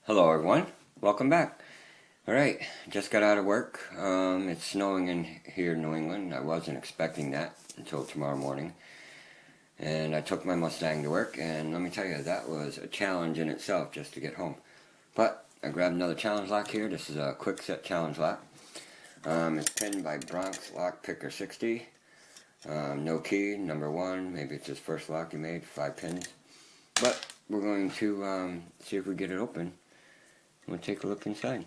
Hello everyone, welcome back. Alright, just got out of work. It's snowing in here in New England. I wasn't expecting that until tomorrow morning. And I took my Mustang to work, and let me tell you, that was a challenge in itself just to get home. But I grabbed another challenge lock here. This is a Kwikset challenge lock. It's pinned by Bronx-LockPicker60. No key, number 1. Maybe it's his first lock he made, 5 pins. But we're going to see if we get it open. We'll take a look inside.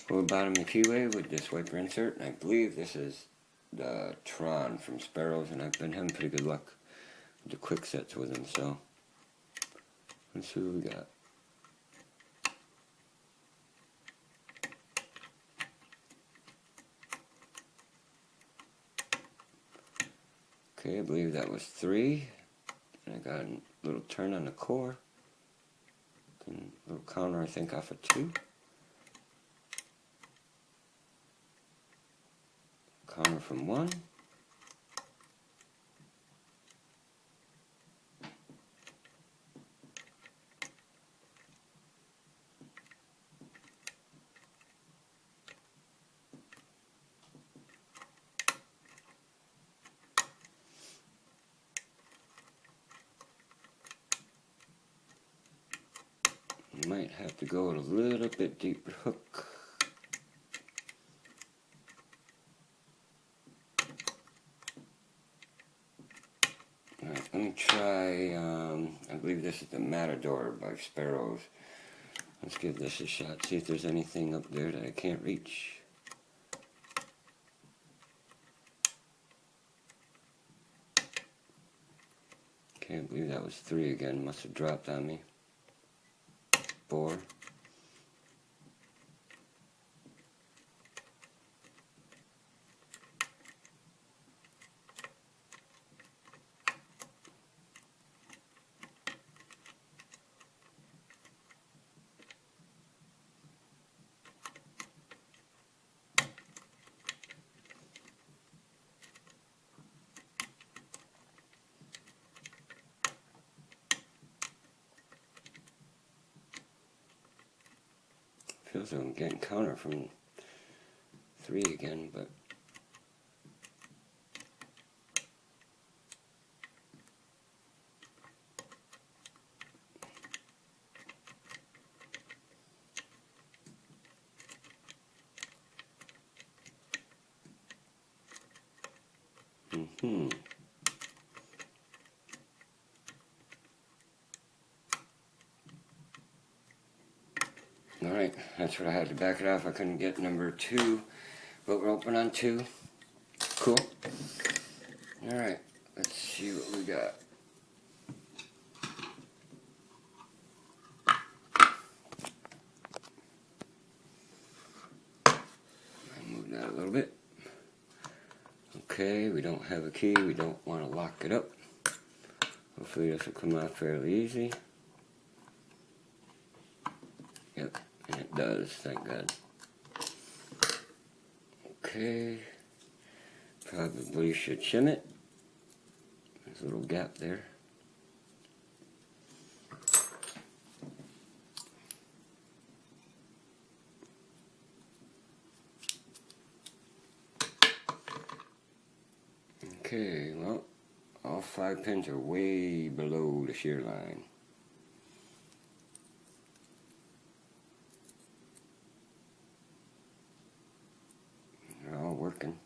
Pull the bottom of the keyway with this wiper insert, and I believe this is the Tron from Sparrows, and I've been having pretty good luck with the Kwiksets with them, so let's see what we got. Okay, I believe that was 3, and I got a little turn on the core. A little counter, I think, off of 2. Counter from 1. Might have to go with a little bit deeper hook. Alright, let me try, I believe this is the Matador by Sparrows. Let's give this a shot, see if there's anything up there that I can't reach. Okay, I believe that was 3 again, must have dropped on me. 4. Feels like I'm getting counter from 3 again, but Alright, that's what I had to back it off. I couldn't get number 2, but we're open on 2. Cool. Alright, let's see what we got. I'll move that a little bit. Okay, we don't have a key. We don't want to lock it up. Hopefully this will come out fairly easy. Yep. And it does, thank God. Okay, probably should shim it. There's a little gap there. Okay, well, all 5 pins are way below the shear line. They're all working.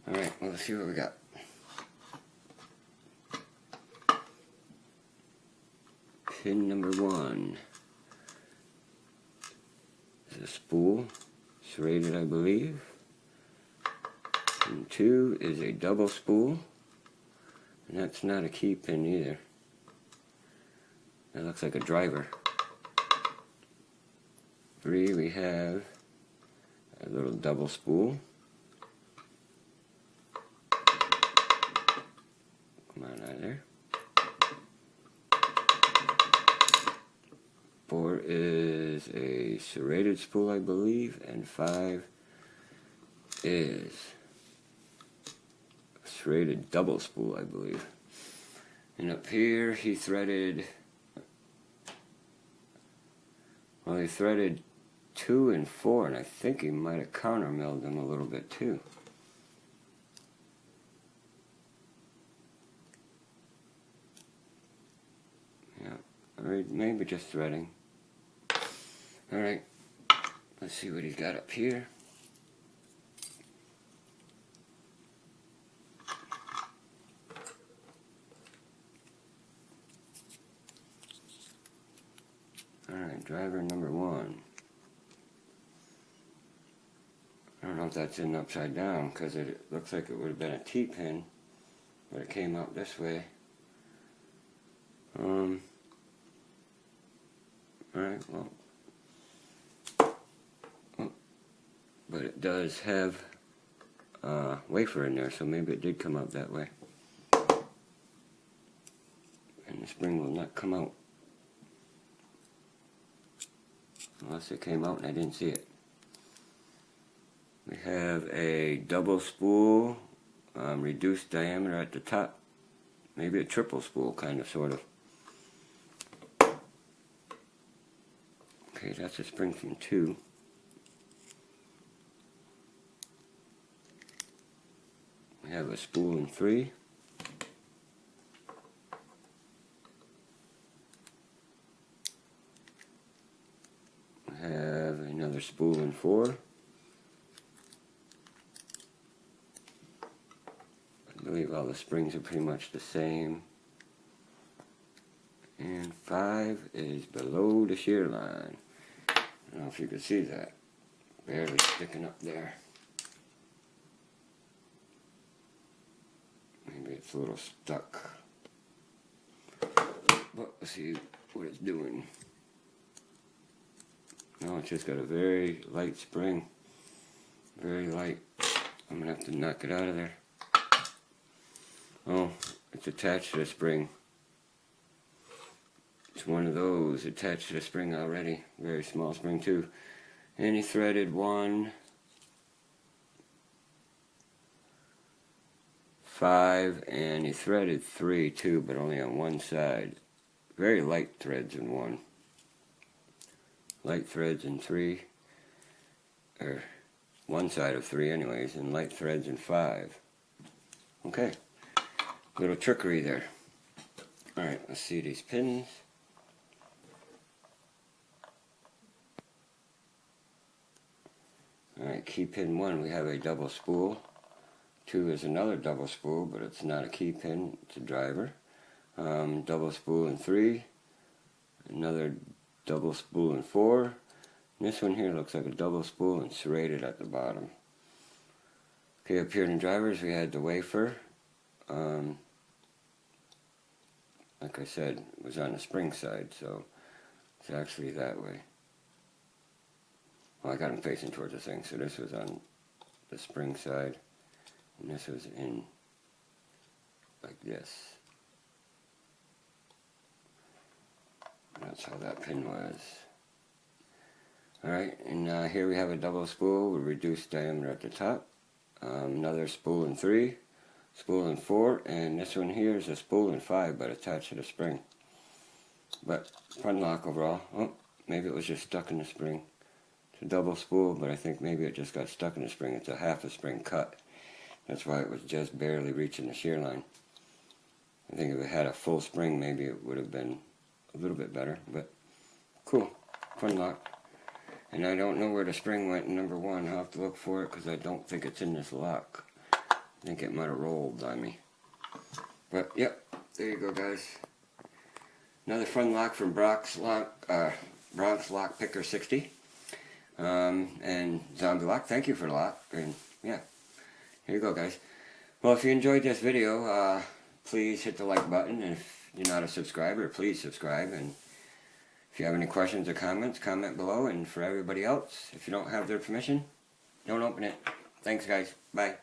Alright, well, let's see what we got. Pin number 1 is a spool, serrated, I believe. Pin 2 is a double spool, and that's not a key pin either. That looks like a driver. 3, we have a little double spool. Come on out of there. 4 is a serrated spool, I believe, and 5 is a serrated double spool, I believe. And up here he threaded Well, he threaded 2 and 4, and I think he might have counter milled them a little bit too. Yeah, or maybe just threading. Alright, let's see what he's got up here. Alright, driver number 1. I don't know if that's in upside down, because it looks like it would have been a T-pin, but it came out this way. Alright, well. Oh, but it does have a wafer in there, so maybe it did come out that way. And the spring will not come out. Unless it came out and I didn't see it. We have a double spool, reduced diameter at the top. Maybe a triple spool, kind of, sort of. Okay, that's a spring from 2. We have a spool in 3. We have another spool in 4. I believe all the springs are pretty much the same. And 5 is below the shear line. I don't know if you can see that. Barely sticking up there. Maybe it's a little stuck. But let's see what it's doing. No, it's just got a very light spring. Very light. I'm going to have to knock it out of there. Oh, it's attached to the spring. It's one of those attached to the spring already. Very small spring too. And he threaded 1, 5, and he threaded 3 too, but only on one side. Very light threads in 1. Light threads in 3. Or one side of 3 anyways, and light threads in 5. Okay. Little trickery there. Alright, let's see these pins. Alright, key pin 1, we have a double spool. 2 is another double spool, but it's not a key pin, it's a driver. Double spool in 3. Another double spool in 4. And this one here looks like a double spool and serrated at the bottom. Okay, up here in the drivers we had the wafer. Like I said, it was on the spring side, so it's actually that way. Well, I got them facing towards the thing, so this was on the spring side, and this was in like this. That's how that pin was. Alright, and here we have a double spool with reduced diameter at the top. Another spool in 3, spool in 4, and this one here is a spool in 5, but attached to the spring. But fun lock overall. Oh, maybe it was just stuck in the spring. It's a double spool, but I think maybe it just got stuck in the spring. It's a half a spring cut. That's why it was just barely reaching the shear line. I think if it had a full spring, maybe it would have been a little bit better, but cool. Fun lock. And I don't know where the spring went in number 1. I'll have to look for it because I don't think it's in this lock. I think it might have rolled on me. But, yep, there you go, guys. Another fun lock from Bronx-LockPicker60. And Zombie Lock, thank you for the lock. And, yeah, here you go, guys. Well, if you enjoyed this video, please hit the like button. And if you're not a subscriber, please subscribe. And if you have any questions or comments, comment below. And for everybody else, if you don't have their permission, don't open it. Thanks, guys. Bye.